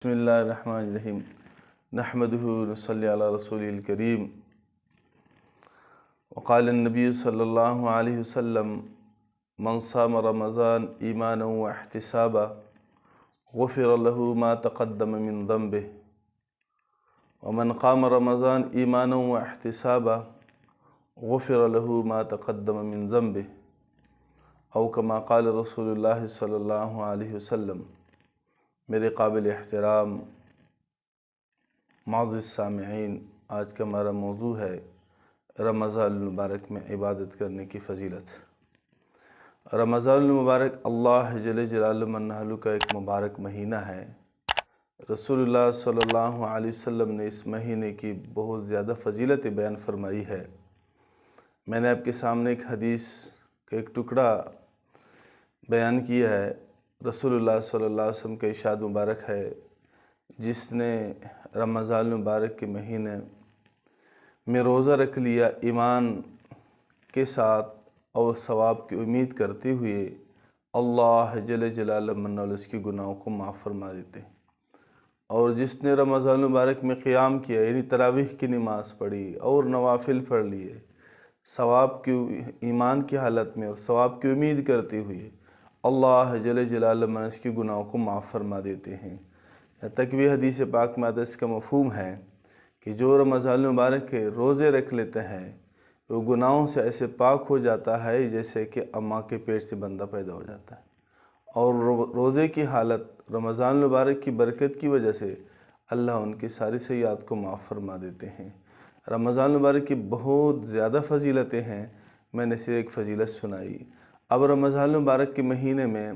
بسم اللہ الرحمن الرحیم نحمده نصلی علی رسول الکریم وقال النبی صلی اللہ علیہ وسلم من صام رمضان ایمانا واحتسابا غفر له ما تقدم من ذنبه ومن قام رمضان ایمانا واحتسابا غفر له ما تقدم من ذنبه او کما قال رسول اللہ صلی اللہ علیہ وسلم۔ میرے قابل احترام معزز سامعین، آج کا ہمارا موضوع ہے رمضان المبارک میں عبادت کرنے کی فضیلت۔ رمضان المبارک اللہ جل جلالہ کا ایک مبارک مہینہ ہے۔ رسول اللہ صلی اللہ علیہ وسلم نے اس مہینے کی بہت زیادہ فضیلت بیان فرمائی ہے۔ میں نے آپ کے سامنے ایک حدیث کا ایک ٹکڑا بیان کیا ہے۔ رسول اللہ صلی اللہ علیہ وسلم کا ارشاد مبارک ہے، جس نے رمضان المبارک کے مہینے میں روزہ رکھ لیا ایمان کے ساتھ اور ثواب کی امید کرتے ہوئے، اللہ جل جلالہ اس کی گناہوں کو معاف فرما دیتے ہیں۔ اور جس نے رمضان المبارک میں قیام کیا، یعنی تراویح کی نماز پڑھی اور نوافل پڑھ لیے، ثواب کی ایمان کی حالت میں اور ثواب کی امید کرتے ہوئے، اللہ جل جلالہ اس کی گناہوں کو معاف فرما دیتے ہیں۔ یہاں تک بھی حدیث پاک میں اس کا مفہوم ہے کہ جو رمضان المبارک کے روزے رکھ لیتے ہیں، وہ گناہوں سے ایسے پاک ہو جاتا ہے جیسے کہ اماں کے پیٹ سے بندہ پیدا ہو جاتا ہے۔ اور روزے کی حالت رمضان المبارک کی برکت کی وجہ سے اللہ ان کی ساری سیئات کو معاف فرما دیتے ہیں۔ رمضان المبارک کی بہت زیادہ فضیلتیں ہیں، میں نے صرف ایک فضیلت سنائی۔ اب رمضان المبارک کے مہینے میں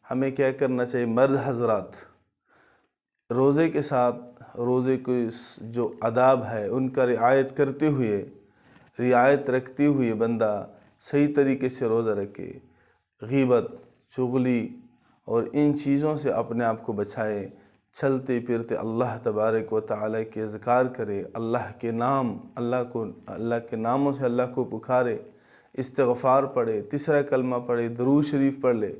ہمیں کیا کرنا چاہیے؟ مرد حضرات روزے کے ساتھ روزے کے جو آداب ہے ان کا رعایت کرتے ہوئے، رعایت رکھتے ہوئے بندہ صحیح طریقے سے روزہ رکھے، غیبت، چغلی اور ان چیزوں سے اپنے آپ کو بچائے، چلتے پھرتے اللہ تبارک و تعالیٰ کے ذکر کرے، اللہ کے ناموں سے اللہ کو پکارے، استغفار پڑھے، تیسرا کلمہ پڑھے، درود شریف پڑھ لے۔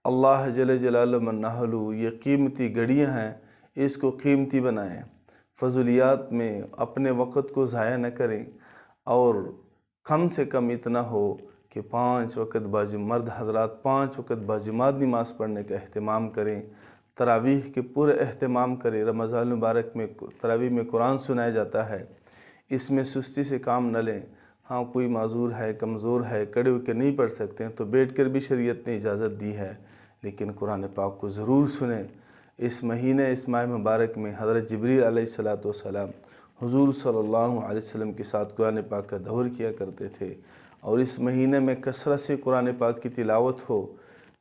اللہ جل جلالہ یہ قیمتی گھڑیاں ہیں، اس کو قیمتی بنائیں، فضولیات میں اپنے وقت کو ضائع نہ کریں، اور کم سے کم اتنا ہو کہ 5 وقت مرد حضرات 5 وقت باجماعت نماز پڑھنے کا اہتمام کریں، تراویح کے پورے اہتمام کریں۔ رمضان المبارک میں تراویح میں قرآن سنایا جاتا ہے، اس میں سستی سے کام نہ لیں۔ ہاں کوئی معذور ہے، کمزور ہے، کھڑے ہو کے نہیں پڑھ سکتے ہیں تو بیٹھ کر بھی شریعت نے اجازت دی ہے، لیکن قرآن پاک کو ضرور سنیں۔ اس ماہ مبارک میں حضرت جبریل علیہ السلام حضور صلی اللہ علیہ وسلم کے ساتھ قرآن پاک کا دور کیا کرتے تھے، اور اس مہینے میں کثرت سے قرآن پاک کی تلاوت ہو۔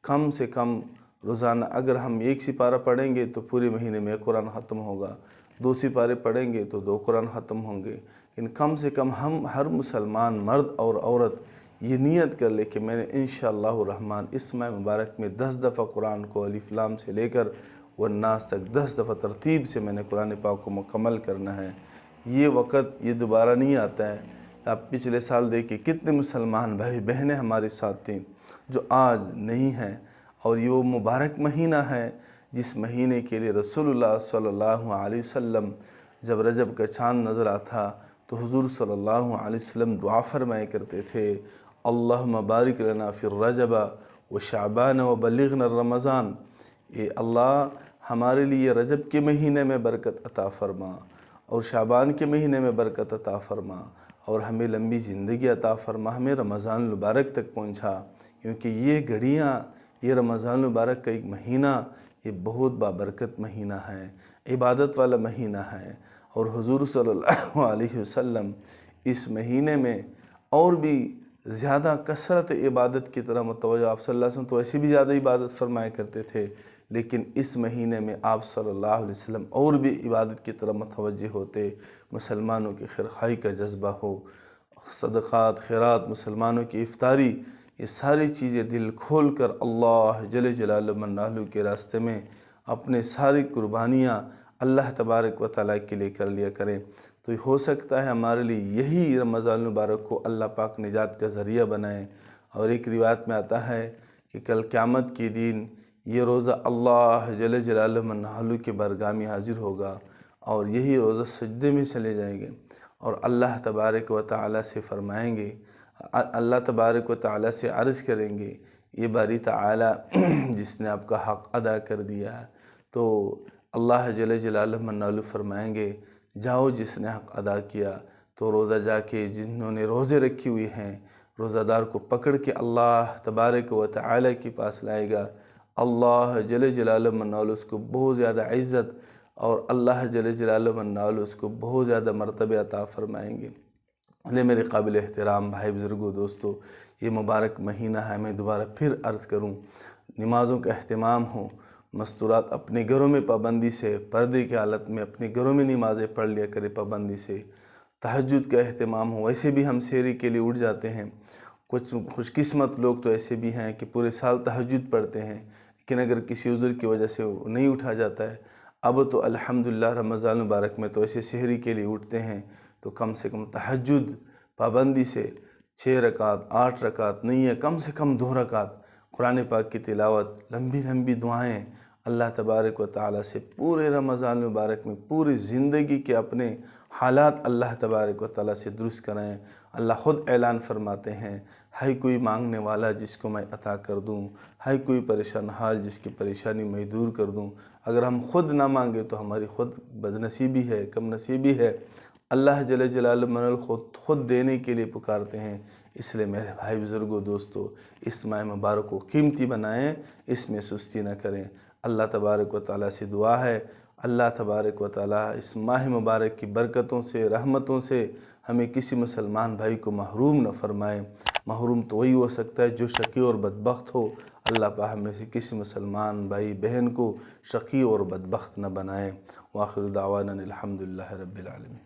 کم سے کم روزانہ اگر ہم 1 سپارہ پڑھیں گے تو پورے مہینے میں قرآن ختم ہوگا، 2 سپارے پڑھیں گے تو 2 قرآن ختم ہوں گے۔ لیکن کم سے کم ہم ہر مسلمان مرد اور عورت یہ نیت کر لے کہ میں نے انشاءاللہ الرحمن اس ماہ مبارک میں 10 دفعہ قرآن کو الف لام سے لے کر والناس تک 10 دفعہ ترتیب سے میں نے قرآن پاک کو مکمل کرنا ہے۔ یہ وقت یہ دوبارہ نہیں آتا ہے۔ آپ پچھلے سال دیکھیں کتنے مسلمان بھائی بہنیں ہمارے ساتھ تھیں جو آج نہیں ہیں، اور یہ وہ مبارک مہینہ ہے جس مہینے کے لیے رسول اللہ صلی اللہ علیہ وسلم جب رجب کا چاند نظر آتا تو حضور صلی اللہ علیہ وسلم دعا فرمایا کرتے تھے، اللہم بارک لنا فی الرجب و شعبان و بلغنا رمضان۔ اے اللہ ہمارے لیے رجب کے مہینے میں برکت عطا فرما، اور شعبان کے مہینے میں برکت عطا فرما، اور ہمیں لمبی زندگی عطا فرما، ہمیں رمضان المبارک تک پہنچا، کیونکہ یہ گھڑیاں، یہ رمضان المبارک کا ایک مہینہ، یہ بہت بابرکت مہینہ ہے، عبادت والا مہینہ ہے۔ اور حضور صلی اللہ علیہ وسلم اس مہینے میں اور بھی زیادہ کثرت عبادت کی طرح متوجہ، آپ صلی اللہ علیہ وسلم تو ایسی بھی زیادہ عبادت فرمایا کرتے تھے، لیکن اس مہینے میں آپ صلی اللہ علیہ وسلم اور بھی عبادت کی طرح متوجہ ہوتے۔ مسلمانوں کی خیرخواہی کا جذبہ ہو، صدقات، خیرات، مسلمانوں کی افطاری، یہ ساری چیزیں دل کھول کر اللہ جل جلالہ کے راستے میں اپنے ساری قربانیاں اللہ تبارک و تعالیٰ کے لیے کر لیا کریں، تو ہو سکتا ہے ہمارے لیے یہی رمضان المبارک کو اللہ پاک نجات کا ذریعہ بنائیں۔ اور ایک روایت میں آتا ہے کہ کل قیامت کے دن یہ روزہ اللہ جل جلالہ منحلو کے برگاہ میں حاضر ہوگا اور یہی روزہ سجدے میں چلے جائیں گے اور اللہ تبارک و تعالیٰ سے فرمائیں گے، اللہ تبارک و تعالیٰ سے عرض کریں گے، یہ باری تعالیٰ جس نے آپ کا حق ادا کر دیا ہے، تو اللہ جل جلالہ منحلو فرمائیں گے جاؤ جس نے حق ادا کیا، تو روزہ جا کے جنہوں نے روزے رکھی ہوئی ہیں روزہ دار کو پکڑ کے اللہ تبارک و تعالیٰ کے پاس لائے گا۔ اللہ جل جلالہ منحلو اس کو بہت زیادہ عزت اور اللہ جل جلالہ منحلو اس کو بہت زیادہ مرتبہ عطا فرمائیں گے۔ لے میرے قابل احترام بھائی بزرگوں دوستو، یہ مبارک مہینہ ہے، میں دوبارہ پھر عرض کروں، نمازوں کا اہتمام ہو، مستورات اپنے گھروں میں پابندی سے، پردے کی حالت میں اپنے گھروں میں نمازیں پڑھ لیا کرے پابندی سے، تہجد کا اہتمام ہو۔ ویسے بھی ہم سحری کے لیے اٹھ جاتے ہیں، کچھ خوش قسمت لوگ تو ایسے بھی ہیں کہ پورے سال تہجد پڑھتے ہیں، لیکن اگر کسی عذر کی وجہ سے وہ نہیں اٹھا جاتا ہے، اب تو الحمدللہ رمضان مبارک میں تو ایسے سحری کے لیے اٹھتے ہیں، تو کم سے کم تہجد پابندی سے 6 رکعت 8 رکعت نہیں ہے، کم سے کم 2 رکعت قرآن پاک کی تلاوت، لمبی لمبی دعائیں اللہ تبارک و تعالیٰ سے پورے رمضان مبارک میں پوری زندگی کے اپنے حالات اللہ تبارک و تعالیٰ سے درست کرائیں۔ اللہ خود اعلان فرماتے ہیں، ہے کوئی مانگنے والا جس کو میں عطا کر دوں، ہے کوئی پریشان حال جس کی پریشانی میں دور کر دوں۔ اگر ہم خود نہ مانگے تو ہماری خود بدنصیبی ہے، کم نصیبی ہے۔ اللہ جل جلالہ خود دینے کے لیے پکارتے ہیں۔ اس لیے میرے بھائی بزرگوں دوستو، اس ماہ مبارک کو قیمتی بنائیں، اس میں سستی نہ کریں۔ اللہ تبارک و تعالیٰ سے دعا ہے، اللہ تبارک و تعالیٰ اس ماہ مبارک کی برکتوں سے، رحمتوں سے ہمیں کسی مسلمان بھائی کو محروم نہ فرمائے۔ محروم تو وہی ہو سکتا ہے جو شقی اور بدبخت ہو۔ اللہ پاک ہم میں سے کسی مسلمان بھائی بہن کو شقی اور بدبخت نہ بنائے۔ وآخر دعوانا الحمدللہ رب العالمین۔